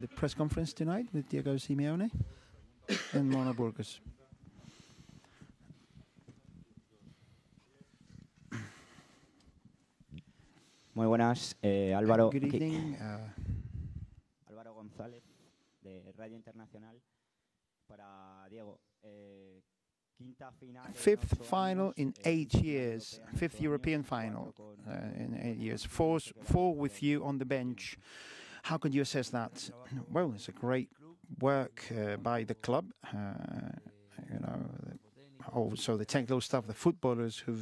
The press conference tonight with Diego Simeone and Mona Burgos. Muy buenas, Álvaro. Good evening. Álvaro González, de Radio Internacional. Para Diego, fifth final in 8 years, fifth European final in 8 years, four with you on the bench. How could you assess that? Well, it's a great work by the club. You know, also the technical staff, the footballers who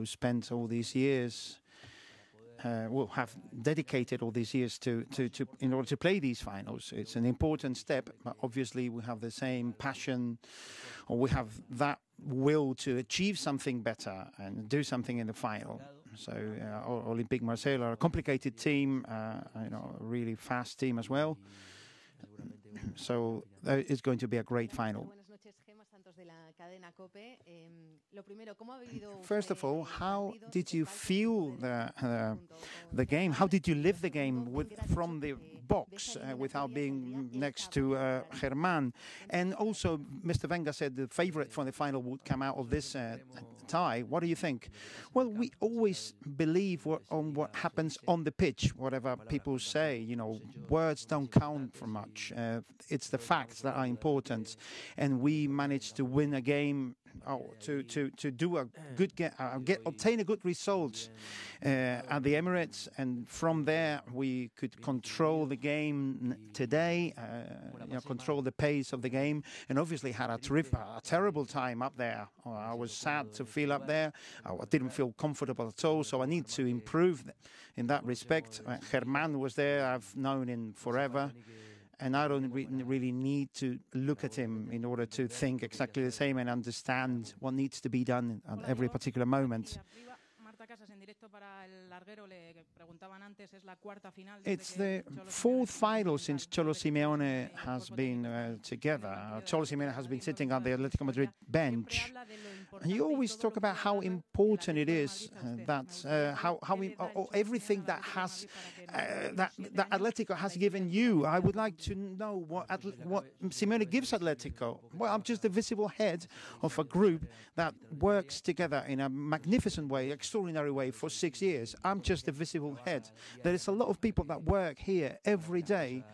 spent all these years, have dedicated all these years to in order to play these finals. It's an important step, but obviously we have the same passion, or we have that will to achieve something better and do something in the final. So Olympique Marseille are a complicated team, you know, a really fast team as well. So it's going to be a great final. First of all, how did you feel the game? How did you live the game from the box without being next to Germán? And also, Mr. Wenger said the favorite for the final would come out of this tie. What do you think? Well, we always believe on what happens on the pitch, whatever people say. You know, words don't count for much. It's the facts that are important. And we managed to win a game, to do a good obtain a good result at the Emirates, and from there we could control the game today, you know, control the pace of the game, and obviously had a terrible time up there. I was sad to feel up there. I didn't feel comfortable at all, so I need to improve in that respect. Germán was there. I've known him forever. And I don't really need to look at him in order to think exactly the same and understand what needs to be done at every particular moment. It's the fourth final since Cholo Simeone has been together. Cholo Simeone has been sitting on the Atletico Madrid bench. You always talk about how important it is that everything that has that Atletico has given you. I would like to know what Simeone gives Atletico. Well, I'm just the visible head of a group that works together in a magnificent way, extraordinary way for 6 years. I'm just the visible head. There is a lot of people that work here every day,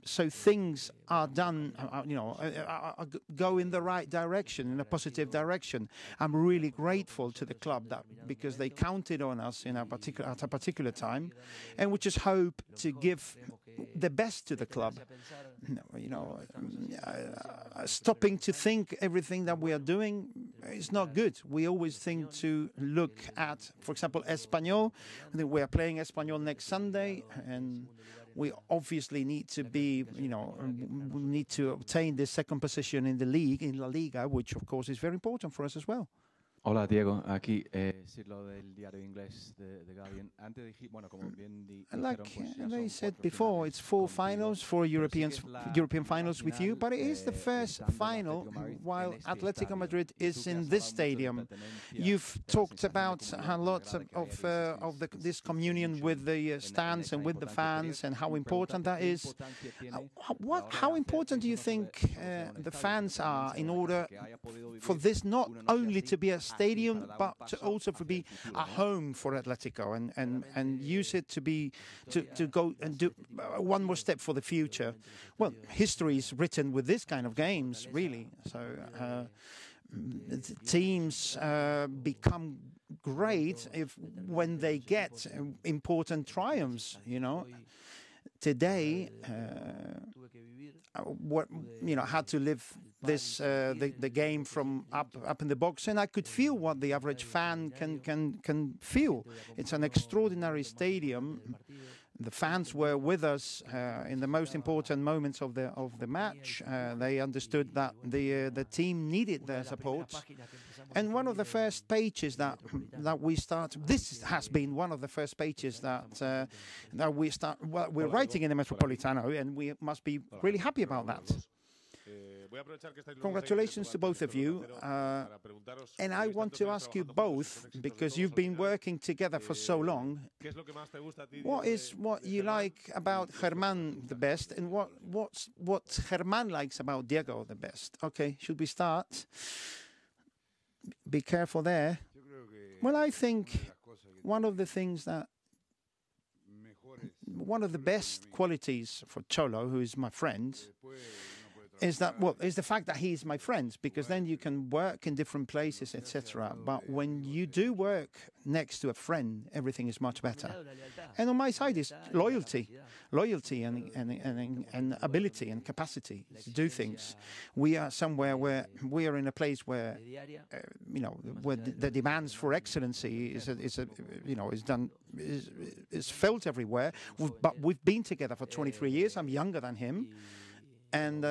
so things are done, you know, go in the right direction, in a positive direction. I'm really grateful to the club because they counted on us at a particular time, and we just hope to give the best to the club. You know, stopping to think everything that we are doing is not good. We always think to look at, for example, Espanyol. We are playing Espanyol next Sunday, and we obviously need to be, you know, we need to obtain the second position in the league, in La Liga, which of course is very important for us as well. Hola Diego, aquí Sirlo del diario inglés de Guardian. Like they said before, it's 4 finals, 4 European finals with you, but it is the first final while Atletico Madrid is in this stadium. You've talked about a lot of this communion with the stands and with the fans and how important that is. How important do you think the fans are in order for this not only to be a stadium, but to also be a home for Atletico, and use it to go and do one more step for the future? Well, history is written with this kind of games, really. So teams become great when they get important triumphs, you know. Today, had to live this the game from up in the box, and I could feel what the average fan can feel. It's an extraordinary stadium. The fans were with us in the most important moments of the match. They understood that the team needed their support. And one of the first pages that we start, this has been one of the first pages that we're writing in the Metropolitano, and we must be really happy about that. Congratulations to both of you. And I want to ask you both, because you've been working together for so long, what is what you like about Germán the best, and what Germán likes about Diego the best? Okay, should we start? Be careful there. Well, I think one of the best qualities for Cholo, who is my friend, is the fact that he's my friend, because then you can work in different places, etc. But when you do work next to a friend, everything is much better. And on my side is loyalty and ability and capacity to do things. We are somewhere where we are in a place where where the demands for excellency is felt everywhere. But we've been together for 23 years. I'm younger than him. And,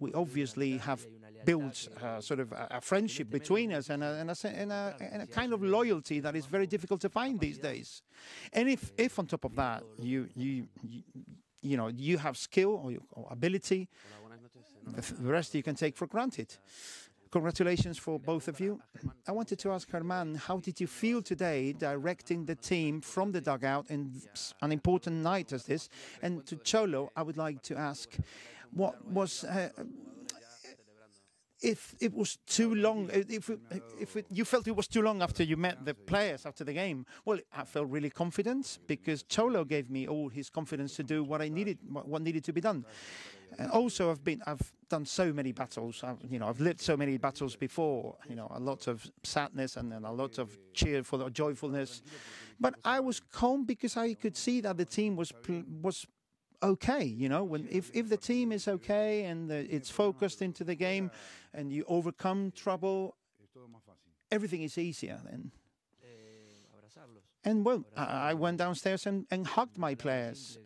we obviously have built sort of a friendship between us and a kind of loyalty that is very difficult to find these days. And if on top of that, you have skill or ability, the rest you can take for granted. Congratulations for both of you. I wanted to ask Germán, how did you feel today directing the team from the dugout in an important night as this? And to Cholo, I would like to ask, what was if it was too long, if you felt it was too long after you met the players after the game? Well, I felt really confident because Cholo gave me all his confidence to do what needed to be done. And also, I've done so many battles. I've lived so many battles before. A lot of sadness and then a lot of cheer for the joyfulness. But I was calm because I could see that the team was okay. If the team is okay and it's focused into the game and you overcome trouble, everything is easier then. And I went downstairs and hugged my players.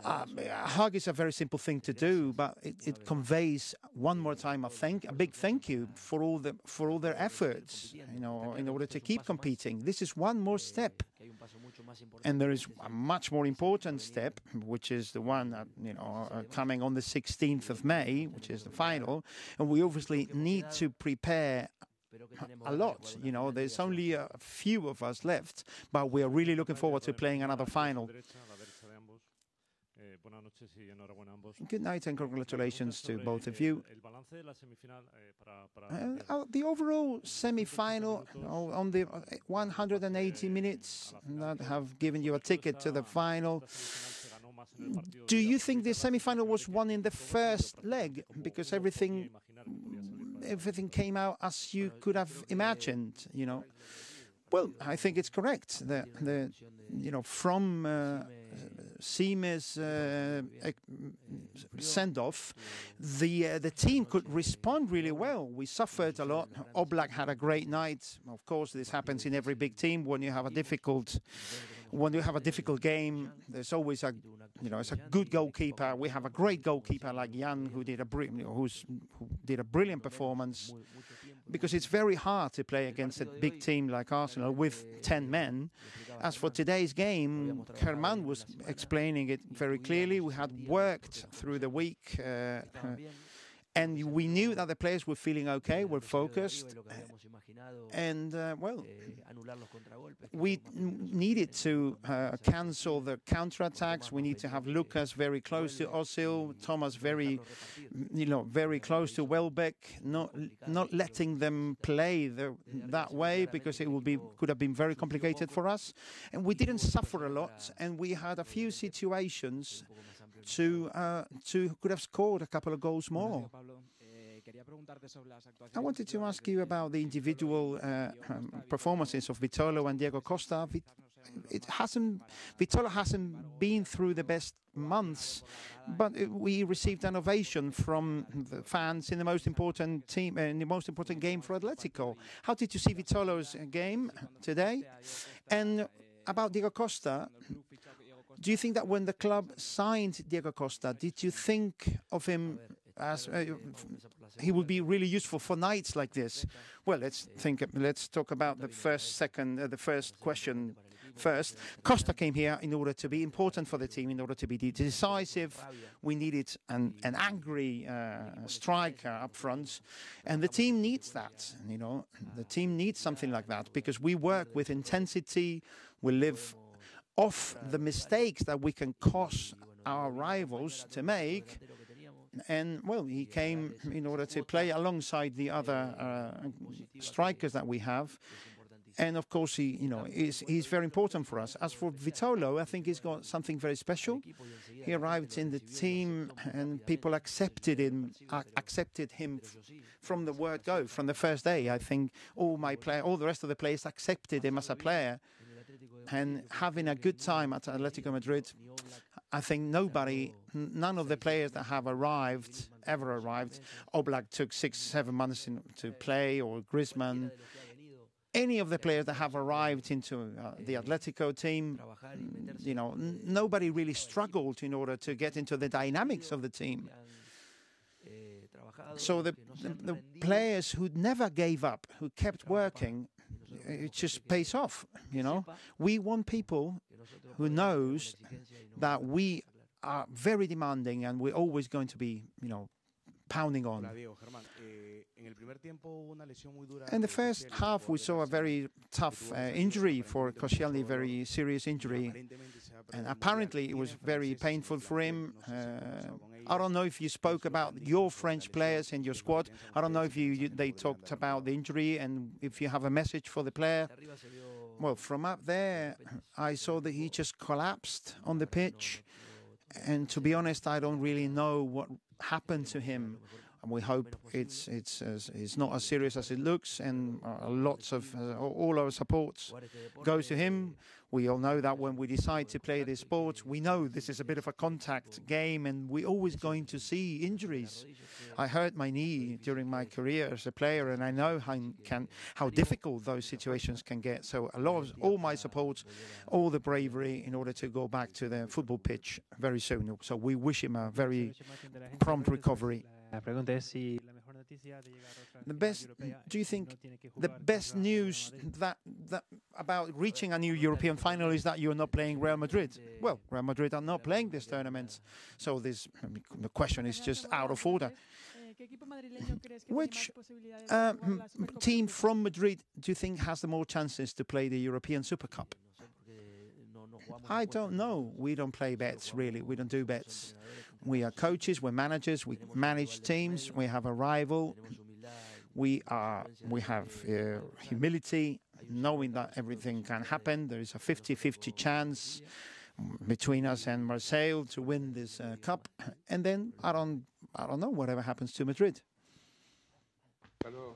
A hug is a very simple thing to do, but it conveys one more time a big thank you for all their efforts, in order to keep competing. This is one more step, and there is a much more important step, which is the one that coming on the 16th of May, which is the final, and we obviously need to prepare a lot. There's only a few of us left, but we are really looking forward to playing another final. Good night and congratulations to both of you. The overall semi-final on the 180 minutes that have given you a ticket to the final. Do you think the semi-final was won in the first leg because everything came out as you could have imagined? Well, I think it's correct. From Sime's send-off, the team could respond really well. We suffered a lot. Oblak had a great night. Of course, this happens in every big team. When you have a difficult game, there's always it's a good goalkeeper. We have a great goalkeeper like Jan, who did a brilliant performance. Because it's very hard to play against a big team like Arsenal with 10 men. As for today's game, Germán was explaining it very clearly. We had worked through the week, and we knew that the players were feeling okay, were focused. And, we needed to cancel the counterattacks. We need to have Lucas very close to Ozil, Thomas very close to Welbeck, not letting them play that way because could have been very complicated for us. And we didn't suffer a lot, and we had a few situations to could have scored a couple of goals more. I wanted to ask you about the individual performances of Vitolo and Diego Costa. Vitolo hasn't been through the best months, but we received an ovation from the fans in the most important game for Atletico. How did you see Vitolo's game today? And about Diego Costa, do you think that when the club signed Diego Costa, did you think of him as he would be really useful for nights like this? Well, let's talk about the first question. first. Costa came here in order to be important for the team, in order to be decisive. We needed an angry striker up front, and the team needs that. You know, the team needs something like that because we work with intensity. We live off the mistakes that we can cause our rivals to make. And, well, he came in order to play alongside the other strikers that we have. And, of course, he's very important for us. As for Vitolo, I think he's got something very special. He arrived in the team and people accepted him from the word go, from the first day. I think all the rest of the players accepted him as a player. And having a good time at Atletico Madrid, I think none of the players that have ever arrived, Oblak took 6-7 months to play, or Griezmann, any of the players that have arrived into the Atletico team, nobody really struggled in order to get into the dynamics of the team. So the players who never gave up, who kept working, it just pays off, We want people who knows that we are very demanding and we're always going to be, pounding on. In the first half, we saw a very tough injury for Koscielny, very serious injury. And apparently it was very painful for him. I don't know if you spoke about your French players in your squad. I don't know if they talked about the injury and if you have a message for the player. Well, from up there, I saw that he just collapsed on the pitch. And to be honest, I don't really know what happened to him. And we hope it's not as serious as it looks, and all our support goes to him. We all know that when we decide to play this sport, we know this is a bit of a contact game, and we're always going to see injuries. I hurt my knee during my career as a player, and I know how difficult those situations can get. So all my support, all the bravery in order to go back to the football pitch very soon. So we wish him a very prompt recovery. Do you think the best news that about reaching a new European final is that you're not playing Real Madrid? Well, Real Madrid are not playing this tournament, so the question is just out of order. Which team from Madrid do you think has the more chances to play the European Super Cup? I don't know. We don't play bets, really. We don't do bets. We are coaches, we're managers, we manage teams, we have a rival. We have humility, knowing that everything can happen. There is a 50-50 chance between us and Marseille to win this cup. And then I don't know whatever happens to Madrid. Hello.